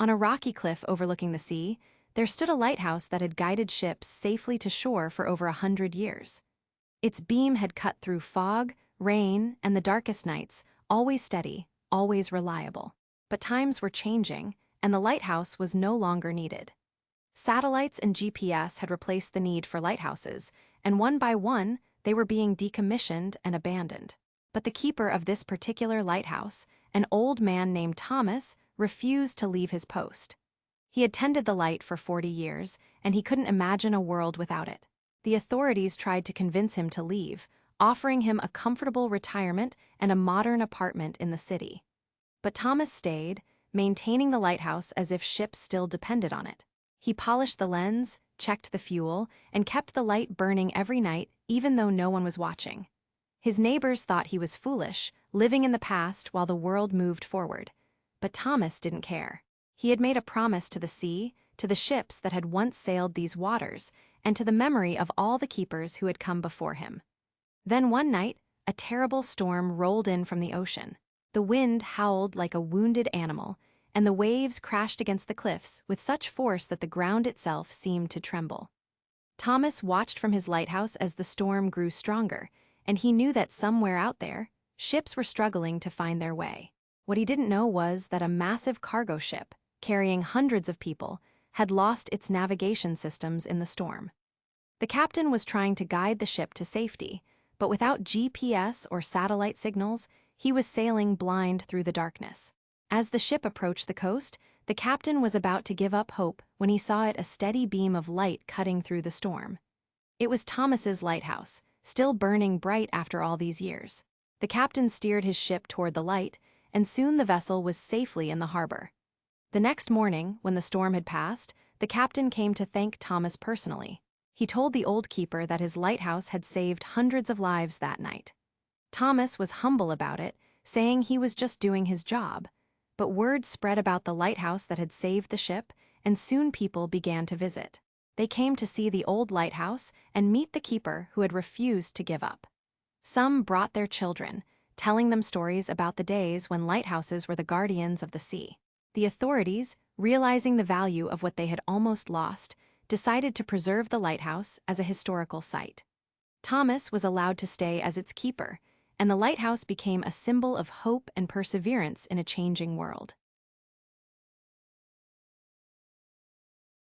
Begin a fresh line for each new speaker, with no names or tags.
On a rocky cliff overlooking the sea, there stood a lighthouse that had guided ships safely to shore for over 100 years. Its beam had cut through fog, rain, and the darkest nights, always steady, always reliable. But times were changing, and the lighthouse was no longer needed. Satellites and GPS had replaced the need for lighthouses, and one by one, they were being decommissioned and abandoned. But the keeper of this particular lighthouse, an old man named Thomas, refused to leave his post. He had tended the light for 40 years, and he couldn't imagine a world without it. The authorities tried to convince him to leave, offering him a comfortable retirement and a modern apartment in the city. But Thomas stayed, maintaining the lighthouse as if ships still depended on it. He polished the lens, checked the fuel, and kept the light burning every night, even though no one was watching. His neighbors thought he was foolish, living in the past while the world moved forward. But Thomas didn't care. He had made a promise to the sea, to the ships that had once sailed these waters, and to the memory of all the keepers who had come before him. Then one night, a terrible storm rolled in from the ocean. The wind howled like a wounded animal, and the waves crashed against the cliffs with such force that the ground itself seemed to tremble. Thomas watched from his lighthouse as the storm grew stronger, and he knew that somewhere out there, ships were struggling to find their way. What he didn't know was that a massive cargo ship, carrying hundreds of people, had lost its navigation systems in the storm. The captain was trying to guide the ship to safety, but without GPS or satellite signals, he was sailing blind through the darkness. As the ship approached the coast, the captain was about to give up hope when he saw a steady beam of light cutting through the storm. It was Thomas's lighthouse, still burning bright after all these years. The captain steered his ship toward the light, and soon the vessel was safely in the harbor. The next morning, when the storm had passed, the captain came to thank Thomas personally. He told the old keeper that his lighthouse had saved hundreds of lives that night. Thomas was humble about it, saying he was just doing his job. But word spread about the lighthouse that had saved the ship, and soon people began to visit. They came to see the old lighthouse and meet the keeper who had refused to give up. Some brought their children, telling them stories about the days when lighthouses were the guardians of the sea. The authorities, realizing the value of what they had almost lost, decided to preserve the lighthouse as a historical site. Thomas was allowed to stay as its keeper, and the lighthouse became a symbol of hope and perseverance in a changing world.